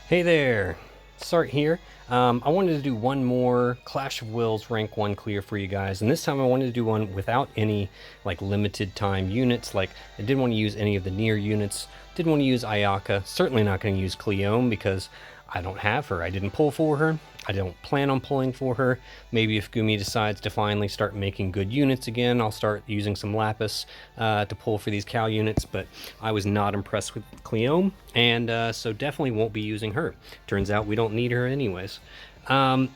Hey there, Sart here. I wanted to do one more Clash of Wills rank 1 clear for you guys, and this time I wanted to do one without any like limited time units. Like, I didn't want to use any of the near units, didn't want to use Ayaka, certainly not going to use Cleone because I don't have her. I didn't pull for her. I don't plan on pulling for her. Maybe if Gumi decides to finally start making good units again, I'll start using some Lapis to pull for these Cal units, but I was not impressed with Cleone, and so definitely won't be using her. Turns out we don't need her anyways. And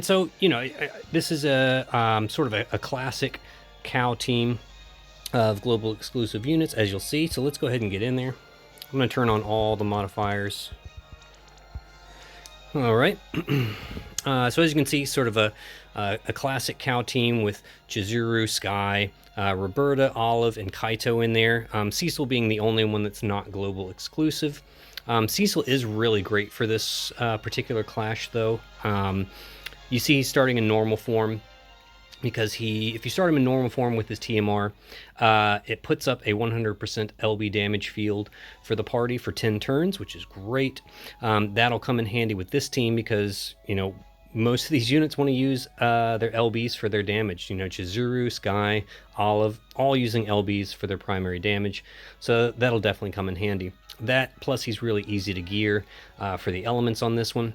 so, you know, this is a sort of a classic Cal team of global exclusive units, as you'll see. So let's go ahead and get in there. I'm going to turn on all the modifiers. All right. So as you can see, sort of a classic Cal team with Chizuru, Skye, Reberta, Olive, and Kaito in there. Cecil being the only one that's not global exclusive. Cecil is really great for this particular clash, though. You see he's starting in normal form, because if you start him in normal form with his TMR, it puts up a 100% LB damage field for the party for 10 turns, which is great. That'll come in handy with this team because, you know, most of these units want to use their LBs for their damage. You know, Chizuru, Skye, Olive, all using LBs for their primary damage. So that'll definitely come in handy. That, plus he's really easy to gear for the elements on this one.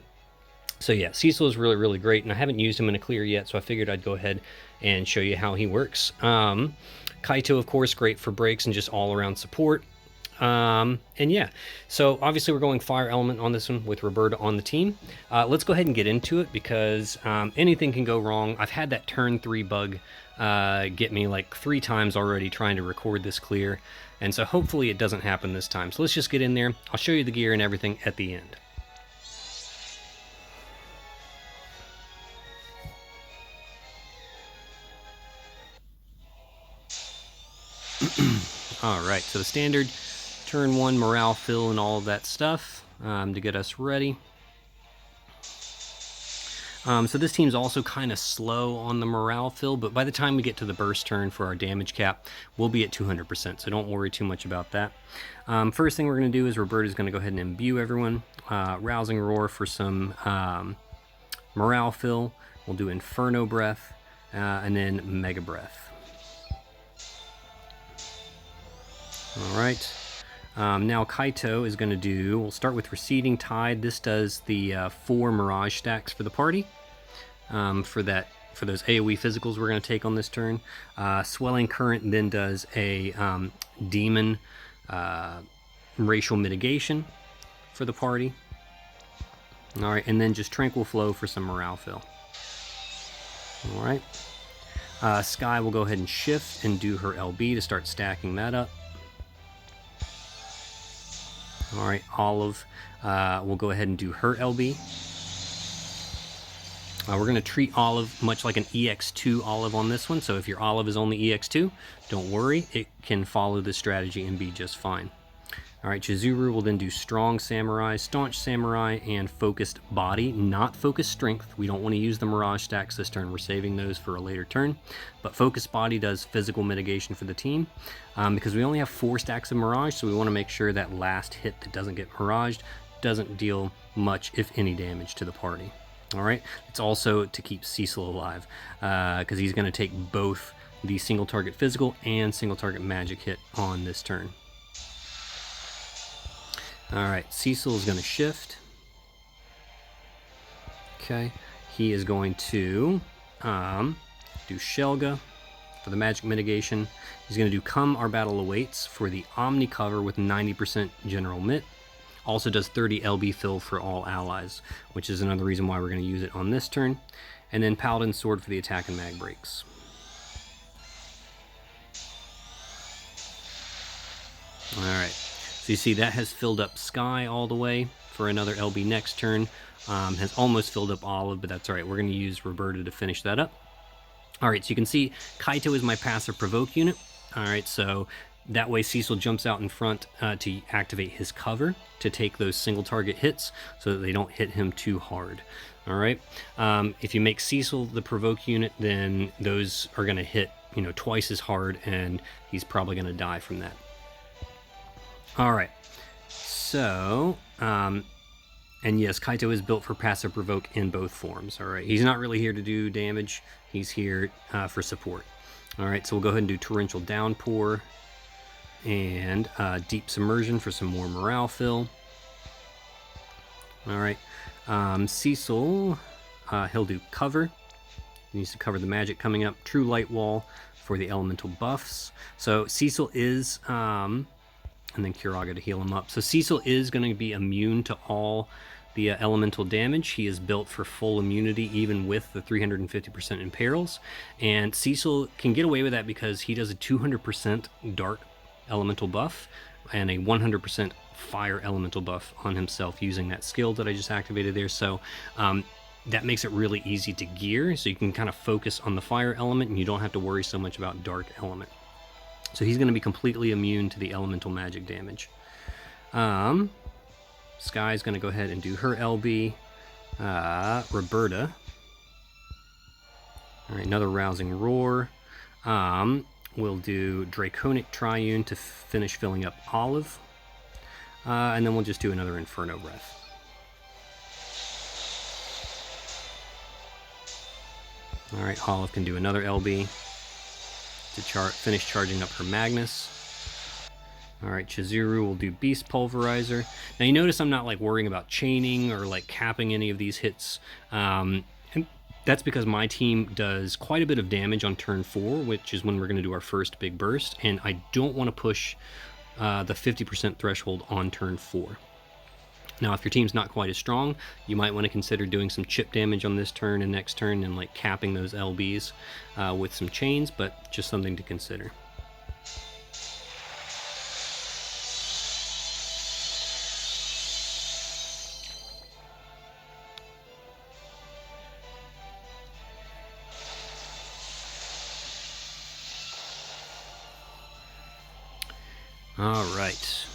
So yeah, Cecil is really, really great, and I haven't used him in a clear yet, so I figured I'd go ahead and show you how he works. Kaito, of course, great for breaks and just all-around support. And yeah, so obviously we're going fire element on this one with Reberta on the team. Let's go ahead and get into it because anything can go wrong. I've had that turn 3 bug get me like 3 times already trying to record this clear, and so hopefully it doesn't happen this time. So let's just get in there. I'll show you the gear and everything at the end. Alright, so the standard turn 1 morale fill and all of that stuff to get us ready. So this team's also kind of slow on the morale fill, but by the time we get to the burst turn for our damage cap, we'll be at 200%, so don't worry too much about that. First thing we're going to do is Reberta's going to go ahead and imbue everyone. Rousing Roar for some morale fill. We'll do Inferno Breath, and then Mega Breath. Alright, now Kaito is going to do, we'll start with Receding Tide. This does the 4 Mirage stacks for the party, for those AoE physicals we're going to take on this turn. Swelling Current then does a Demon Racial Mitigation for the party. Alright, and then just Tranquil Flow for some morale fill. Alright, Skye will go ahead and shift and do her LB to start stacking that up. Alright, Olive will go ahead and do her LB. We're going to treat Olive much like an EX2 Olive on this one, so if your Olive is only EX2, don't worry, it can follow this strategy and be just fine. Alright, Chizuru will then do Strong Samurai, Staunch Samurai, and Focused Body, not Focused Strength. We don't want to use the Mirage stacks this turn, we're saving those for a later turn. But Focused Body does physical mitigation for the team, because we only have 4 stacks of Mirage, so we want to make sure that last hit that doesn't get Miraged doesn't deal much, if any, damage to the party. Alright, it's also to keep Cecil alive, because he's going to take both the single target physical and single target magic hit on this turn. Alright, Cecil is going to shift. Okay, he is going to do Shelga for the magic mitigation. He's going to do Come Our Battle Awaits for the Omni cover with 90% general mit. Also does 30 LB fill for all allies, which is another reason why we're going to use it on this turn. And then Paladin Sword for the attack and mag breaks. Alright. So you see that has filled up Skye all the way for another LB next turn. Has almost filled up Olive, but that's alright. We're going to use Reberta to finish that up. Alright, so you can see Kaito is my passive provoke unit. Alright, so that way Cecil jumps out in front to activate his cover to take those single target hits so that they don't hit him too hard. Alright, if you make Cecil the provoke unit, then those are going to hit, you know, twice as hard, and he's probably going to die from that. Alright, so And yes, Kaito is built for passive provoke in both forms. All right, he's not really here to do damage. He's here for support. All right, so we'll go ahead and do Torrential Downpour and Deep Submersion for some more morale fill. All right, Cecil, he'll do Cover. He needs to cover the magic coming up. True Light Wall for the elemental buffs. So Cecil is, and then Kiraga to heal him up. So Cecil is going to be immune to all the elemental damage. He is built for full immunity even with the 350% imperils. And Cecil can get away with that because he does a 200% dark elemental buff and a 100% fire elemental buff on himself using that skill that I just activated there. So that makes it really easy to gear, so you can kind of focus on the fire element and you don't have to worry so much about dark element. So he's going to be completely immune to the elemental magic damage. Skye's going to go ahead and do her LB. Reberta. All right, another Rousing Roar. We'll do Draconic Triune to finish filling up Olive. And then we'll just do another Inferno Breath. All right, Olive can do another LB to finish charging up her Magnus. All right, Chizuru will do Beast Pulverizer. Now you notice I'm not like worrying about chaining or like capping any of these hits. And that's because my team does quite a bit of damage on turn 4, which is when we're going to do our first big burst. And I don't want to push the 50% threshold on turn 4. Now, if your team's not quite as strong, you might want to consider doing some chip damage on this turn and next turn and like capping those LBs with some chains, but just something to consider. All right,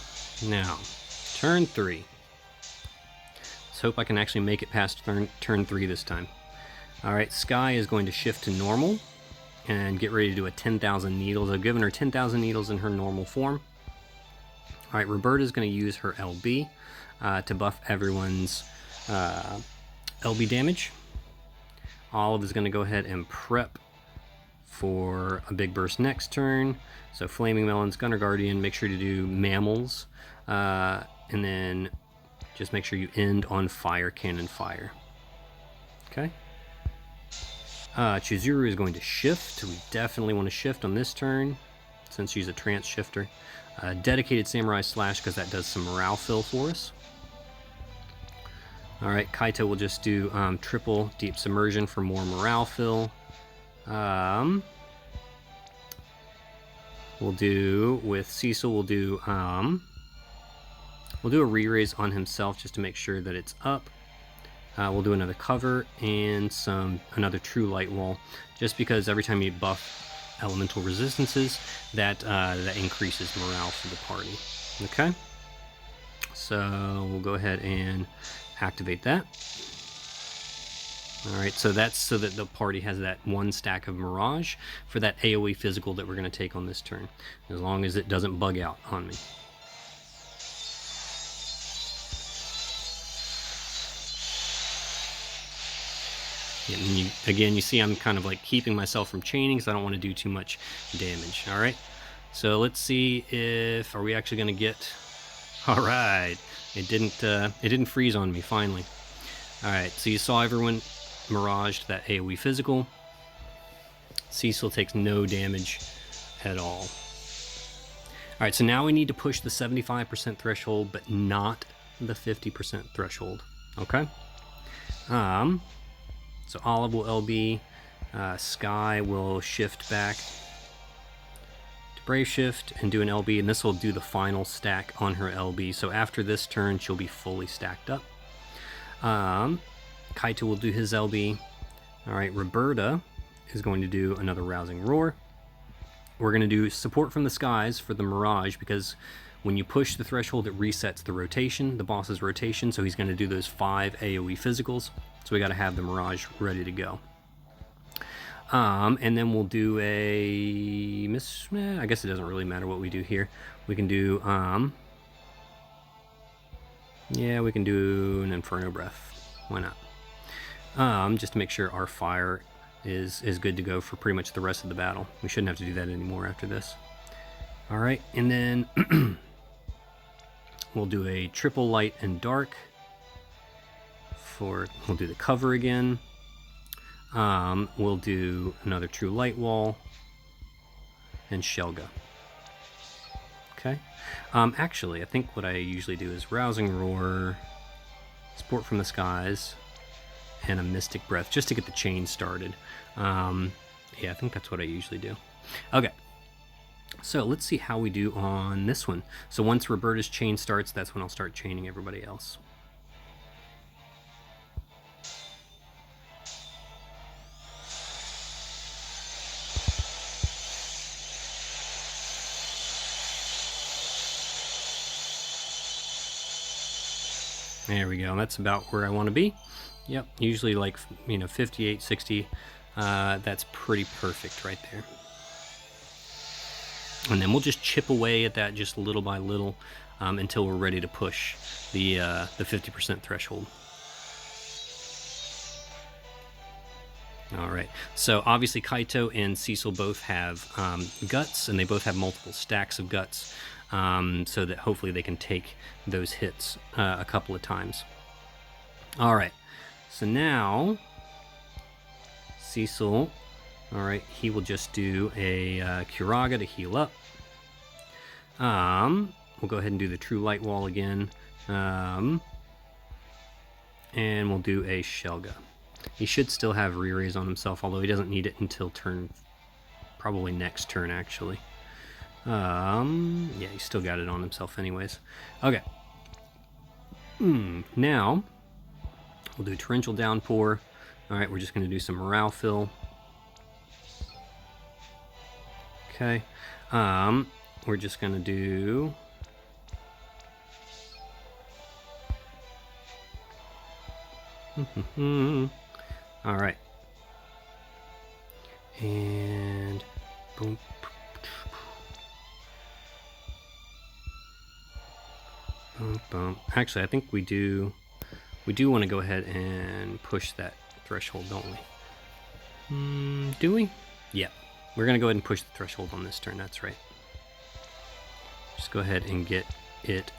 now turn 3. Let's hope I can actually make it past turn 3 this time. All right, Skye is going to shift to normal and get ready to do a 10,000 needles. I've given her 10,000 needles in her normal form. All right, Reberta is going to use her LB to buff everyone's LB damage. Olive is going to go ahead and prep for a big burst next turn. So Flaming Melons, Gunner Guardian, make sure to do Mammals, and then just make sure you end on Fire Cannon Fire. Okay. Chizuru is going to shift. We definitely want to shift on this turn since she's a trance shifter. Dedicated Samurai Slash because that does some morale fill for us. All right, Kaito will just do triple Deep Submersion for more morale fill. We'll do with Cecil. We'll do a re-raise on himself just to make sure that it's up. We'll do another cover and another True Light Wall, just because every time you buff elemental resistances, that increases morale for the party. Okay, so we'll go ahead and activate that. All right, so that's so that the party has that 1 stack of Mirage for that AoE physical that we're going to take on this turn, as long as it doesn't bug out on me. And again, you see I'm kind of like keeping myself from chaining because I don't want to do too much damage. All right, so let's see if are we actually going to get. All right, it didn't freeze on me finally. All right, so you saw everyone miraged that AoE physical. Cecil takes no damage at all. All right, so now we need to push the 75% threshold, but not the 50% threshold. Okay. So Olive will LB, Skye will shift back to Brave Shift and do an LB, and this will do the final stack on her LB. So after this turn, she'll be fully stacked up. Kaito will do his LB. All right, Reberta is going to do another Rousing Roar. We're going to do support from the skies for the Mirage, because when you push the threshold, it resets the rotation, the boss's rotation, so he's going to do those 5 AoE physicals. So we got to have the Mirage ready to go. And then we'll do I guess it doesn't really matter what we do here. We can do Yeah, we can do an Inferno Breath. Why not? Just to make sure our fire is good to go for pretty much the rest of the battle. We shouldn't have to do that anymore after this. All right, and then we'll do a triple light and dark. We'll do the cover again. We'll do another true light wall and Shelga. Okay. Actually, I think what I usually do is Rousing Roar, Sport from the Skies, and a Mystic Breath, just to get the chain started. Yeah, I think that's what I usually do. Okay. So let's see how we do on this one. So once Reberta's chain starts, that's when I'll start chaining everybody else. There we go. That's about where I want to be. Yep, usually like, 58, 60. That's pretty perfect right there. And then we'll just chip away at that just little by little until we're ready to push the 50% threshold. All right, so obviously Kaito and Cecil both have guts, and they both have multiple stacks of guts, so that hopefully they can take those hits a couple of times. All right, so now Cecil, all right, he will just do a Curaga to heal up. We'll go ahead and do the True Light Wall again, and we'll do a Shelga. He should still have re-raise on himself, although he doesn't need it until probably next turn, actually. Yeah, he's still got it on himself anyways. Okay. Now, we'll do Torrential Downpour. All right, we're just going to do some Morale Fill. Okay. We're just going to do... All right. And boom. Boom, boom. Actually, I think we do want to go ahead and push that threshold, don't we? Do we? Yeah. We're going to go ahead and push the threshold on this turn. That's right. Just go ahead and get it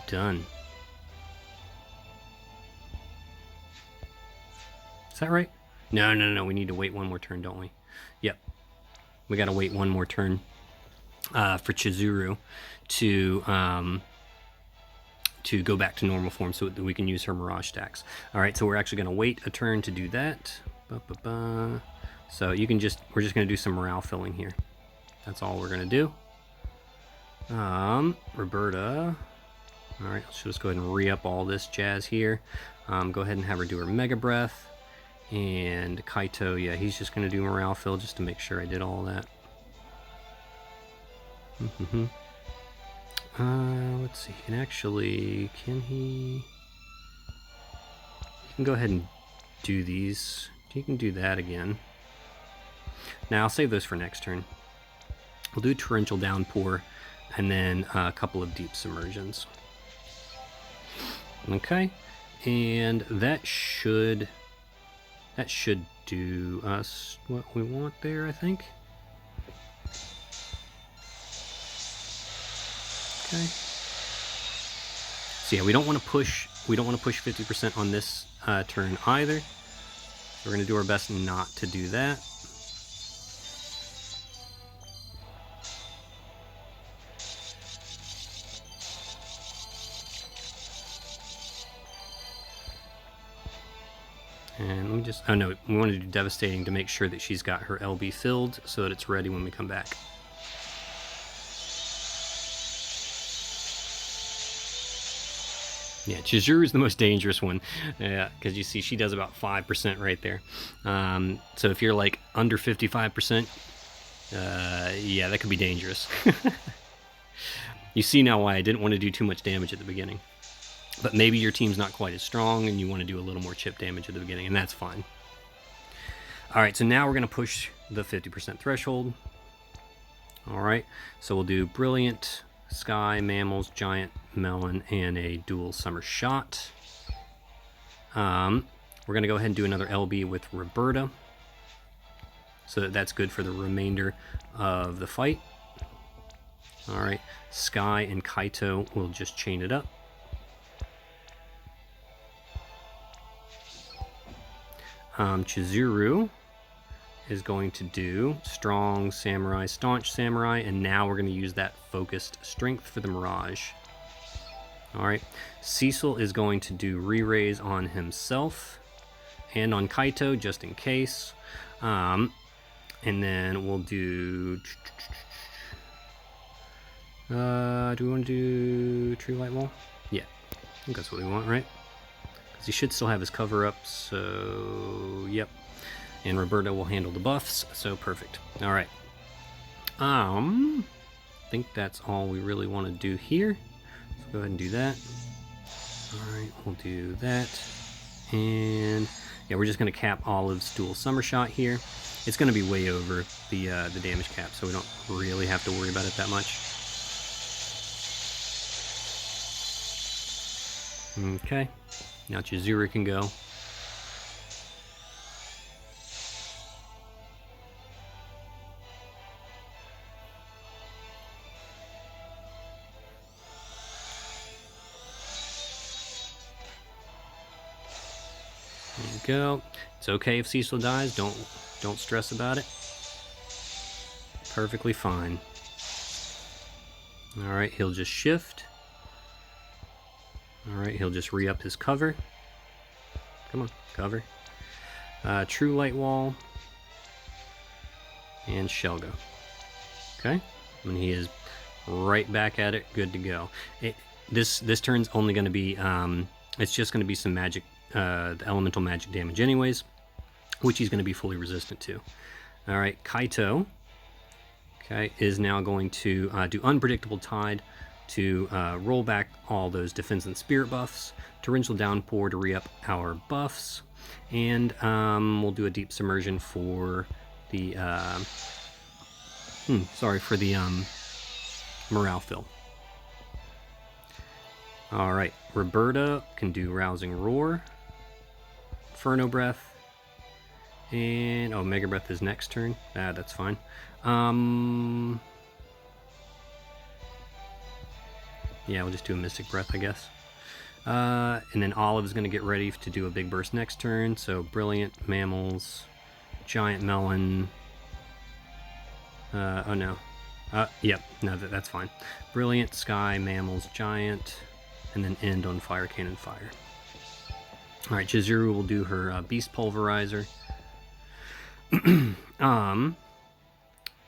done. Is that right? No. We need to wait one more turn, don't we? Yep. We got to wait one more turn for Chizuru to go back to normal form so that we can use her Mirage stacks. All right, so we're actually going to wait a turn to do that. So we're just going to do some morale filling here. That's all we're going to do. Reberta. All right, let's just go ahead and re-up all this jazz here. Go ahead and have her do her Mega Breath. And Kaito, yeah, he's just going to do morale fill just to make sure I did all that. Let's see. Can he can go ahead and do these. He can do that again. Now I'll save those for next turn. We'll do Torrential Downpour and then a couple of Deep Submersions. Okay, and that should do us what we want there, I think. Okay. So yeah, we don't want to push 50% on this turn either. So we're going to do our best not to do that. And let me just, oh no, we want to do Devastating to make sure that she's got her LB filled so that it's ready when we come back. Yeah, Chizuru is the most dangerous one, because you see she does about 5% right there. So if you're like under 55%, yeah, that could be dangerous. You see now why I didn't want to do too much damage at the beginning. But maybe your team's not quite as strong and you want to do a little more chip damage at the beginning, and that's fine. All right, so now we're going to push the 50% threshold. All right, so we'll do Brilliant, Skye, Mammals, Giant Melon, and a dual Summer Shot. We're going to go ahead and do another LB with Reberta, so that's good for the remainder of the fight. Alright, Skye and Kaito will just chain it up. Chizuru is going to do Strong Samurai, Staunch Samurai, and now we're going to use that Focused Strength for the Mirage. Alright, Cecil is going to do Re-Raise on himself and on Kaito, just in case. And then we'll do... do we want to do True Light Wall? Yeah, I think that's what we want, right? Because he should still have his cover up, so... Yep. And Reberta will handle the buffs, so perfect. Alright. I think that's all we really want to do here. So go ahead and do that. Alright, we'll do that. And yeah, we're just going to cap Olive's dual Summer Shot here. It's going to be way over the damage cap, so we don't really have to worry about it that much. Okay, now Chizuru can go. There you go. It's okay if Cecil dies. Don't stress about it. Perfectly fine. All right, he'll just shift. All right, he'll just re-up his cover. Come on, cover. True Light Wall. And Shelgo. Okay, and he is right back at it, good to go. This turn's only going to be, it's just going to be some magic, the elemental magic damage anyways, which he's going to be fully resistant to. All right, Kaito, okay, is now going to do Unpredictable Tide to roll back all those defense and spirit buffs, Torrential Downpour to re-up our buffs, and we'll do a Deep Submersion for the morale fill. All right, Reberta can do Rousing Roar, Inferno Breath, and Mega Breath is next turn. That's fine. Yeah, we'll just do a Mystic Breath, I guess. And then Olive's going to get ready to do a Big Burst next turn. So Brilliant, Mammals, Giant Melon. Oh no. Yep, no, that's fine. Brilliant, Skye, Mammals, Giant, and then end on Fire Cannon Fire. Alright, Chizuru will do her Beast Pulverizer.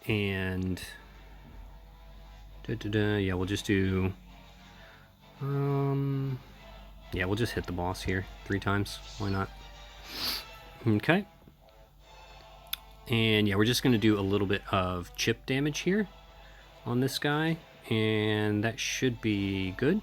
And... yeah, we'll just do... yeah, we'll just hit the boss here 3 times. Why not? Okay. And yeah, we're just going to do a little bit of chip damage here on this guy, and that should be good.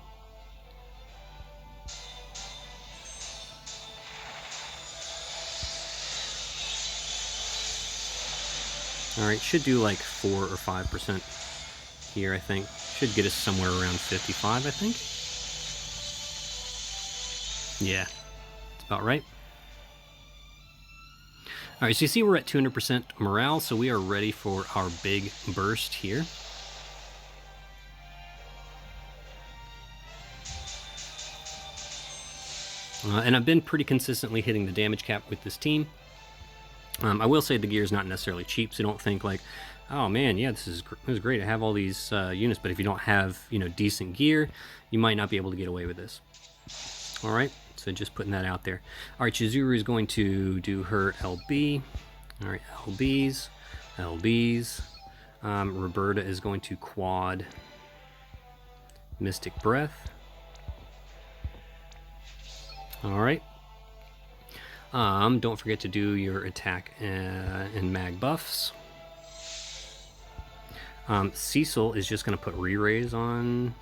Alright, should do like 4 or 5% here, I think. Should get us somewhere around 55, I think. Yeah, it's about right. Alright, so you see we're at 200% morale, so we are ready for our big burst here. And I've been pretty consistently hitting the damage cap with this team. I will say the gear is not necessarily cheap, so don't think like, oh man, yeah, this is great. I have all these units, but if you don't have, decent gear, you might not be able to get away with this. All right, so just putting that out there. All right, Chizuru is going to do her LB. All right, LBs. Reberta is going to quad Mystic Breath. All right. Don't forget to do your attack and mag buffs. Cecil is just going to put re-raise on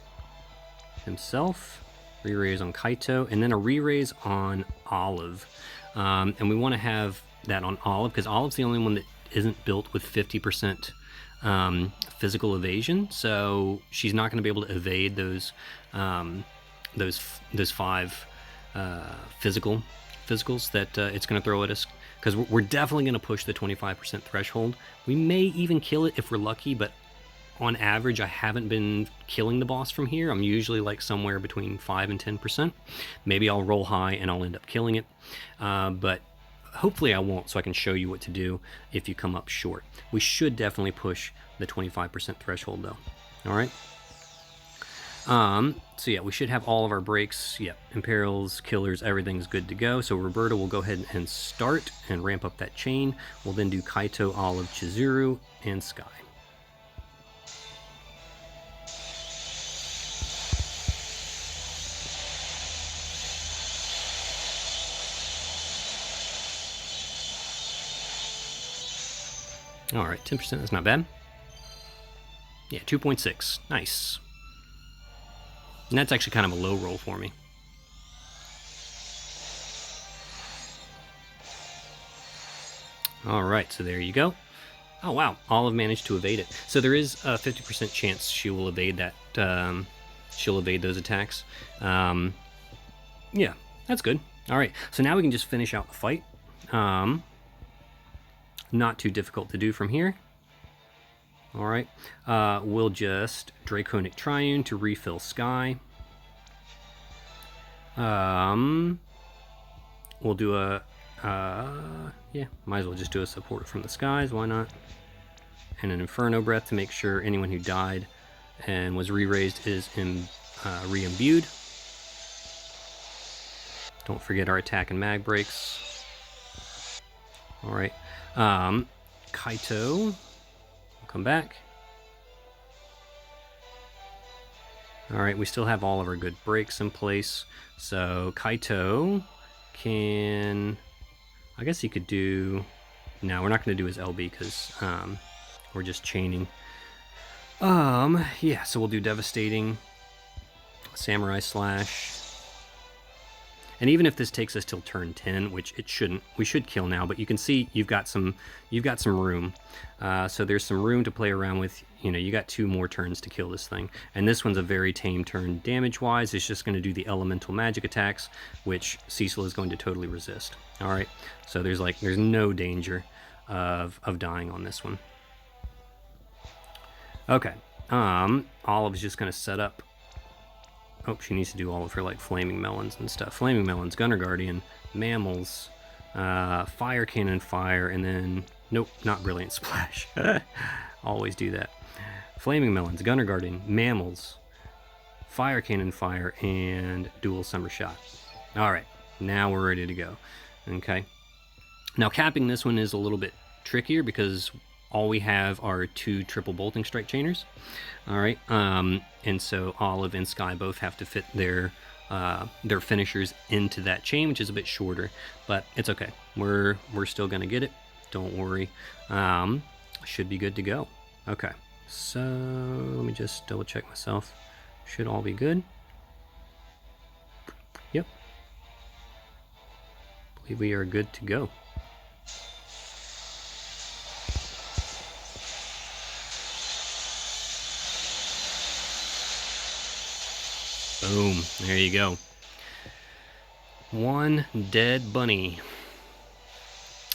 himself, re-raise on Kaito, and then a re-raise on Olive. And we want to have that on Olive because Olive's the only one that isn't built with 50% physical evasion, so she's not going to be able to evade those 5 physicals that it's going to throw at us, because we're definitely going to push the 25% threshold. We may even kill it if we're lucky, but on average I haven't been killing the boss from here. I'm usually like somewhere between 5 and 10%. Maybe I'll roll high and I'll end up killing it, but hopefully I won't, so I can show you what to do if you come up short. We should definitely push the 25% threshold though. All right. So yeah, we should have all of our breaks. Yeah, Imperials, Killers, everything's good to go. So Reberta will go ahead and start and ramp up that chain. We'll then do Kaito, Olive, Chizuru, and Skye. All right, 10%, that's not bad. Yeah, 2.6, nice. And that's actually kind of a low roll for me. All right, so there you go. Oh, wow, Olive managed to evade it. So there is a 50% chance she will evade that. She'll evade those attacks. Yeah, that's good. All right, so now we can just finish out the fight. Not too difficult to do from here. All right, we'll just Draconic Triune to refill Skye. We'll do a, yeah, might as well just do a support from the skies, why not? And an Inferno Breath to make sure anyone who died and was re-raised is re-imbued. Don't forget our attack and mag breaks. All right, Kaito will come back. All right, we still have all of our good breaks in place. So Kaito can, I guess he could do, no, we're not going to do his LB because we're just chaining. Yeah, so we'll do Devastating, Samurai Slash. And even if this takes us till turn 10, which it shouldn't, we should kill now, but you can see you've got some room. So there's some room to play around with. You know, you got 2 more turns to kill this thing. And this one's a very tame turn damage-wise. It's just going to do the elemental magic attacks, which Cecil is going to totally resist. All right, so there's no danger of dying on this one. Okay, Olive's just going to set up. Oh, she needs to do all of her like Flaming Melons and stuff. Flaming Melons, Gunner Guardian, Mammals, Fire Cannon Fire, and then, nope, not Brilliant Splash. Always do that. Flaming Melons, Gunner Guardian, Mammals, Fire Cannon Fire, and Dual Summer Shot. All right, now we're ready to go. Okay. Now capping this one is a little bit trickier because all we have are 2 triple bolting strike chainers. All right, and so Olive and Skye both have to fit their finishers into that chain, which is a bit shorter, but it's okay. We're still gonna get it. Don't worry. Should be good to go. Okay, so let me just double check myself. Should all be good. Yep. Believe we are good to go. Boom, there you go. 1 dead bunny.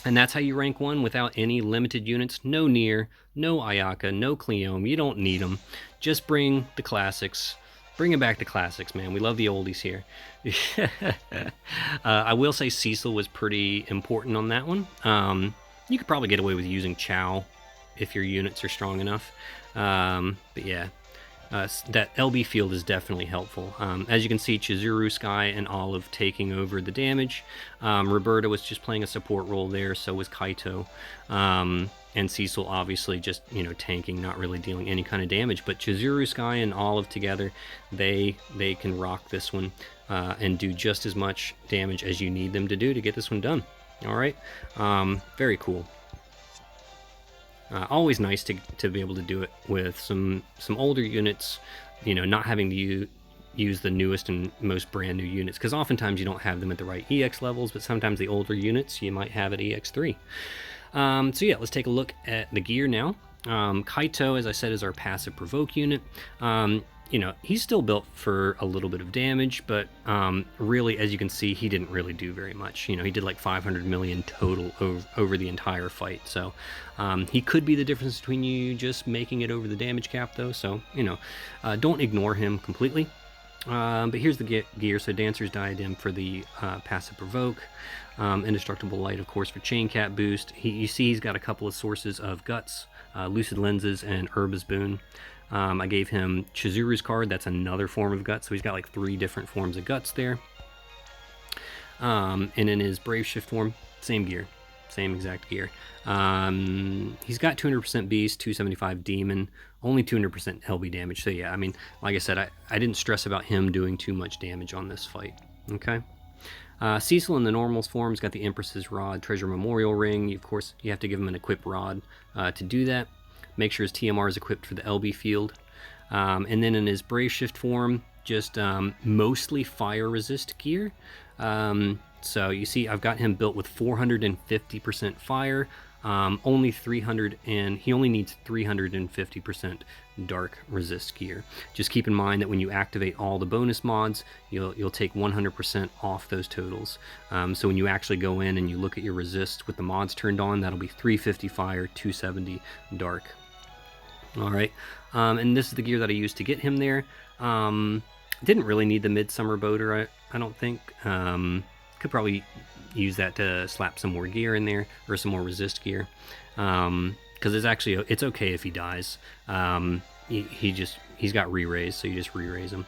And that's how you rank 1 without any limited units. No Nier, no Ayaka, no Cleome. You don't need them. Just bring the classics. Bring back the classics, man. We love the oldies here. I will say Cecil was pretty important on that one. You could probably get away with using Chow if your units are strong enough. But yeah. That LB field is definitely helpful. As you can see, Chizuru, Skye, and Olive taking over the damage. Reberta was just playing a support role there, so was Kaito. And Cecil obviously just, you know, tanking, not really dealing any kind of damage. But Chizuru, Skye, and Olive together, they can rock this one and do just as much damage as you need them to do to get this one done. All right, very cool. Always nice to be able to do it with some older units, you know, not having to use the newest and most brand new units, because oftentimes you don't have them at the right EX levels, but sometimes the older units you might have at EX3. So yeah, let's take a look at the gear now. Kaito, as I said, is our passive provoke unit. You know, he's still built for a little bit of damage, but really, as you can see, he didn't really do very much. You know, he did like 500 million total over the entire fight. So he could be the difference between you just making it over the damage cap, though. So, you know, don't ignore him completely. But here's the gear. So Dancer's Diadem for the passive provoke. Indestructible Light, of course, for Chain Cat boost. You see he's got a couple of sources of guts, Lucid Lenses, and Herba's Boon. I gave him Chizuru's card. That's another form of guts. So he's got like 3 different forms of guts there. And in his Brave Shift form, same gear. Same exact gear. He's got 200% Beast, 275 Demon, only 200% LB damage. So yeah, I mean, like I said, I didn't stress about him doing too much damage on this fight. Okay. Cecil in the normals form's got the Empress's Rod, Treasure Memorial Ring. Of course, you have to give him an equip rod to do that. Make sure his TMR is equipped for the LB field. And then in his Brave Shift form, just mostly fire resist gear. So you see I've got him built with 450% fire, only 300, and he only needs 350% dark resist gear. Just keep in mind that when you activate all the bonus mods, you'll take 100% off those totals. So when you actually go in and you look at your resist with the mods turned on, that'll be 350 fire, 270 dark. All right, and this is the gear that I used to get him there. Didn't really need the Midsummer Boater, I don't think. Could probably use that to slap some more gear in there, or some more resist gear, because it's okay if he dies. He's got re-raise, so you just re-raise him.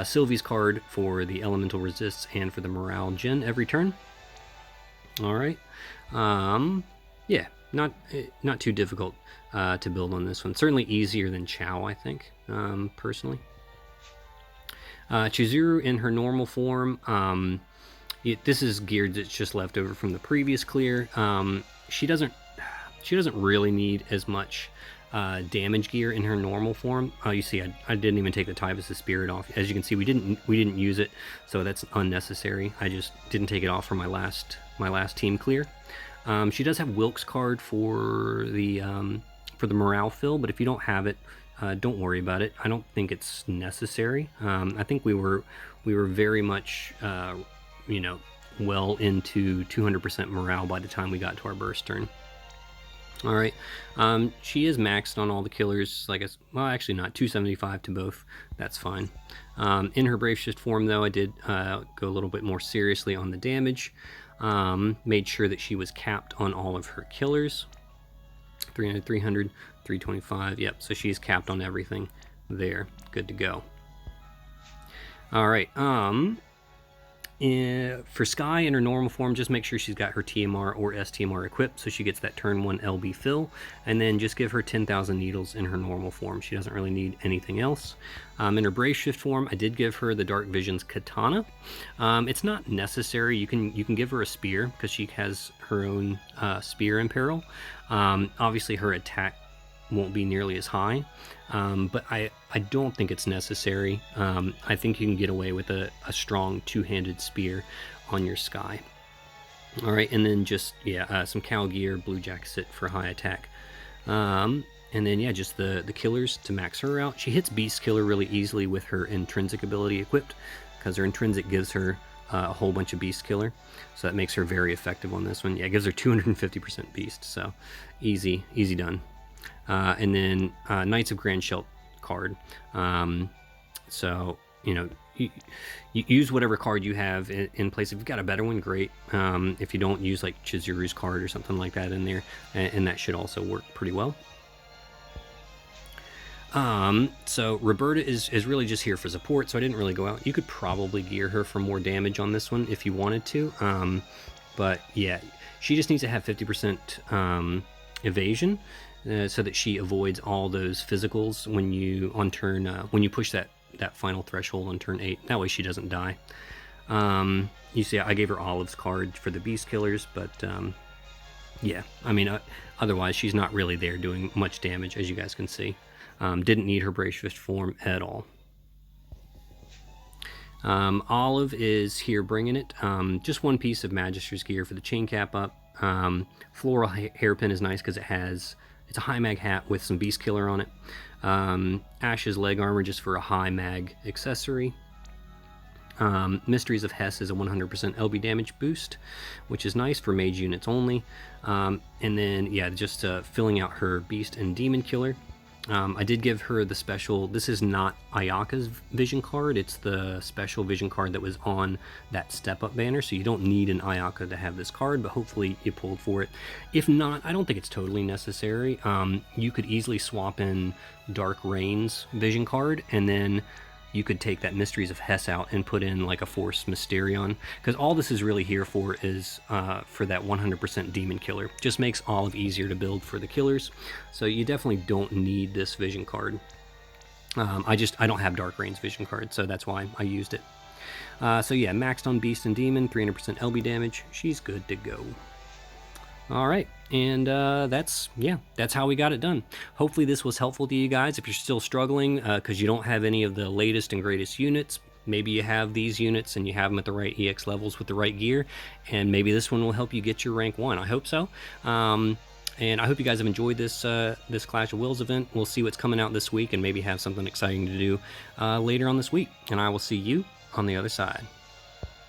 Sylvie's card for the elemental resists and for the morale gen every turn. All right, yeah, not too difficult to build on this one. Certainly easier than Chow, I think, personally. Chizuru in her normal form. This is geared that's just left over from the previous clear. She doesn't really need as much damage gear in her normal form. You see, I didn't even take the Tyvus' Spirit off. As you can see, we didn't use it, so that's unnecessary. I just didn't take it off for my last team clear. She does have Wilk's card for the morale fill, but if you don't have it, don't worry about it. I don't think it's necessary. I think we were very much you know, well into 200% morale by the time we got to our burst turn. All right, she is maxed on all the killers. Well, actually not, 275 to both. That's fine. In her Brave Shift form, though, I did go a little bit more seriously on the damage. Made sure that she was capped on all of her killers. 300, 300, 325. Yep, so she's capped on everything there. Good to go. All right. For Skye in her normal form, just make sure she's got her TMR or STMR equipped, so she gets that turn 1 LB fill, and then just give her 10,000 needles in her normal form. She doesn't really need anything else. In her Brave Shift form, I did give her the Dark Visions Katana. It's not necessary. You can give her a spear, because she has her own spear in peril. Obviously her attack won't be nearly as high, but I don't think it's necessary. I think you can get away with a strong two-handed spear on your Skye. All right, and then just some cow gear, blue jacket for high attack, and then just the killers to max her out. She hits Beast Killer really easily with her intrinsic ability equipped, because her intrinsic gives her a whole bunch of Beast Killer, so that makes her very effective on this one. Yeah, it gives her 250% Beast, so easy done. And then Knights of Grand Shelt card. So, you use whatever card you have in place. If you've got a better one, great. If you don't, use like Chizuru's card or something like that in there, and that should also work pretty well. So Reberta is really just here for support, so I didn't really go out. You could probably gear her for more damage on this one if you wanted to. But yeah, she just needs to have 50% evasion. So that she avoids all those physicals when you push that final threshold on turn 8. That way she doesn't die. You see, I gave her Olive's card for the Beast Killers, but yeah, I mean, otherwise she's not really there doing much damage, as you guys can see. Didn't need her Brave Shift form at all. Olive is here bringing it. Just one piece of Magister's gear for the chain cap up. Floral hairpin is nice because it has it's a high mag hat with some beast killer on it. Ash's leg armor just for a high mag accessory. Mysteries of Hess is a 100% LB damage boost, which is nice for mage units only. And then, yeah, just filling out her beast and demon killer. I did give her the special, this is not Ayaka's vision card, it's the special vision card that was on that step up banner, so you don't need an Ayaka to have this card, but hopefully you pulled for it. If not, I don't think it's totally necessary. You could easily swap in Dark Rain's vision card, and then you could take that Mysteries of Hess out and put in like a Force Mysterion, because all this is really here for is for that 100% demon killer. Just makes Olive easier to build for the killers, so you definitely don't need this vision card. I don't have Dark Rain's vision card, so that's why I used it. So yeah, maxed on Beast and Demon, 300% LB damage. She's good to go. Alright, and that's how we got it done. Hopefully this was helpful to you guys. If you're still struggling because you don't have any of the latest and greatest units, maybe you have these units and you have them at the right EX levels with the right gear, and maybe this one will help you get your rank 1. I hope so. And I hope you guys have enjoyed this this Clash of Wills event. We'll see what's coming out this week and maybe have something exciting to do later on this week. And I will see you on the other side.